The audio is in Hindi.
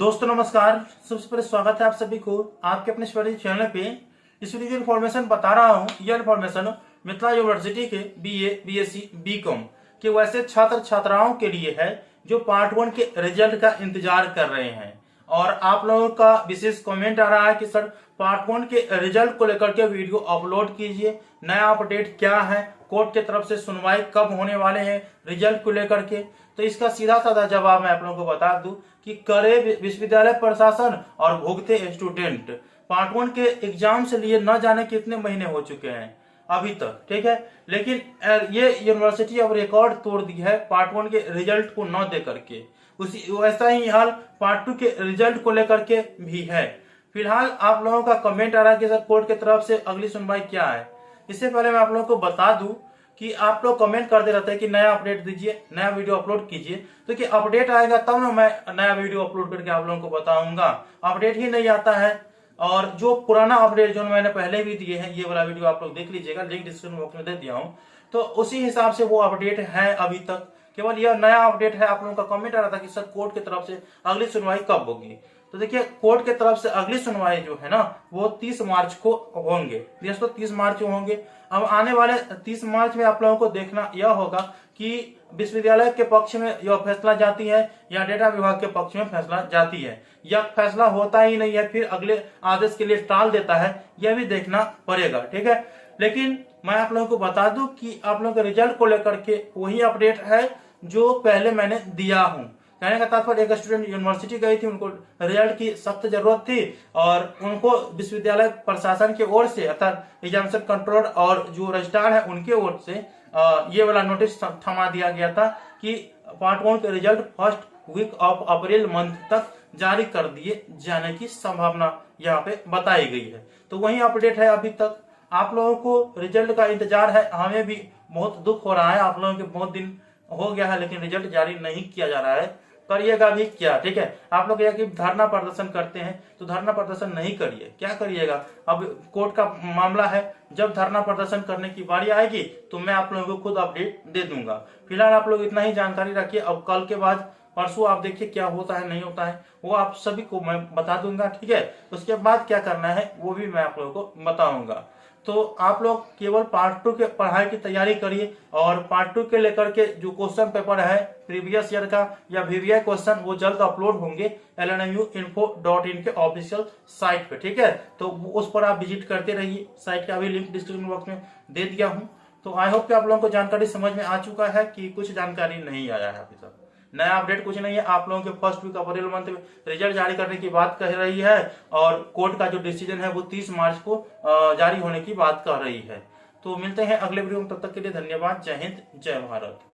दोस्तों नमस्कार। सबसे पहले स्वागत है आप सभी को आपके अपने स्टडी चैनल पे। इस वीडियो की इन्फॉर्मेशन बता रहा हूँ। यह इन्फॉर्मेशन मिथिला यूनिवर्सिटी के बीए, बीएससी, बीकॉम के वैसे छात्र छात्राओं के लिए है जो पार्ट 1 के रिजल्ट का इंतजार कर रहे हैं। और आप लोगों का विशेष कमेंट आ रहा है कि सर पार्ट 1 के रिजल्ट को लेकर के वीडियो अपलोड कीजिए, नया अपडेट क्या है, कोर्ट की तरफ से सुनवाई कब होने वाले हैं रिजल्ट को लेकर के। तो इसका सीधा साधा जवाब मैं आप लोगों को बता दूं कि करे विश्वविद्यालय प्रशासन और भुगते स्टूडेंट पार्ट 1 के एग्जाम से लिए न जाने कितने महीने हो चुके हैं अभी तक, ठीक है। लेकिन ये यूनिवर्सिटी अब रिकॉर्ड तोड़ दी है पार्ट 1 के रिजल्ट को न दे करके। उसी वैसा ही हाल पार्ट 2 के रिजल्ट को लेकर के भी है। फिलहाल आप लोगों का कमेंट आ रहा है कि सर कोर्ट की तरफ से अगली सुनवाई क्या है। इससे पहले मैं आप लोगों को बता दूं कि आप लोग कमेंट करते रहते हैं कि नया अपडेट दीजिए, नया वीडियो अपलोड कीजिए। तो कि अपडेट आएगा तब ना मैं नया वीडियो अपलोड करके आप लोगों को बताऊंगा। अपडेट ही नहीं आता है। और जो पुराना अपडेट जो मैंने पहले भी दिए हैं, ये वाला वीडियो आप लोग देख लीजिएगा, लिंक डिस्क्रिप्शन बॉक्स में दे दिया हूँ। तो उसी हिसाब से वो अपडेट है अभी तक। केवल यह नया अपडेट है। आप लोगों का कमेंट आ रहा था कि सर कोर्ट की तरफ से अगली सुनवाई कब होगी। तो देखिए कोर्ट की तरफ से अगली सुनवाई जो है ना वो 30 मार्च को होंगे। दोस्तों 30 मार्च को होंगे। अब आने वाले 30 मार्च में आप लोगों को देखना यह होगा कि विश्वविद्यालय के पक्ष में यह फैसला जाती है या डेटा विभाग के पक्ष में फैसला जाती है, या फैसला होता ही नहीं है फिर अगले आदेश के लिए टाल देता है, यह भी देखना पड़ेगा, ठीक है। लेकिन मैं आप लोगों को बता दूं कि आप लोगों के रिजल्ट को लेकर के वही अपडेट है जो पहले मैंने दिया हूं। कहने का तात्पर्य एक स्टूडेंट यूनिवर्सिटी गई थी, उनको रिजल्ट की सख्त जरूरत थी और उनको विश्वविद्यालय प्रशासन की ओर से अर्थात एग्जामिनेशन कंट्रोल और जो रजिस्ट्रार है उनके ओर से ये वाला नोटिस थमा दिया गया था कि पार्ट 1 के result first week of April month तक जारी कर दिए जाने की संभावना यहाँ पे बताई गई है। तो वही अपडेट है अभी तक। आप लोगों को रिजल्ट का इंतजार है, हमें भी बहुत दुख हो रहा है। आप लोगों के बहुत दिन हो गया है लेकिन रिजल्ट जारी नहीं किया जा रहा है। करिएगा भी क्या, ठीक है। आप लोग यह कि धरना प्रदर्शन करते हैं तो धरना प्रदर्शन नहीं करिए, क्या करिएगा। अब कोर्ट का मामला है, जब धरना प्रदर्शन करने की बारी आएगी तो मैं आप लोगों को खुद अपडेट दे दूंगा। फिलहाल आप लोग इतना ही जानकारी रखिए। अब कल के बाद परसों आप देखिए क्या होता है नहीं होता है, वो आप सभी को मैं बता दूंगा, ठीक है। उसके बाद क्या करना है वो भी मैं आप लोगों को बताऊंगा। तो आप लोग केवल पार्ट 2 के पढ़ाई की तैयारी करिए और पार्ट 2 के लेकर के जो क्वेश्चन पेपर है प्रीवियस ईयर का या वीवीआई क्वेश्चन वो जल्द अपलोड होंगे lnuinfo.in के ऑफिशियल साइट पे, ठीक है। तो उस पर आप विजिट करते रहिए। साइट का भी लिंक डिस्क्रिप्शन बॉक्स में दे दिया हूँ। तो आई होप कि आप लोगों को जानकारी समझ में आ चुका है कि कुछ जानकारी नहीं आया है अभी तक। नया अपडेट कुछ नहीं है। आप लोगों के फर्स्ट वीक अप्रैल मंथ में रिजल्ट जारी करने की बात कह रही है और कोर्ट का जो डिसीजन है वो 30 मार्च को जारी होने की बात कह रही है। तो मिलते हैं अगले वीडियो में, तब तक के लिए धन्यवाद। जय हिंद, जय भारत।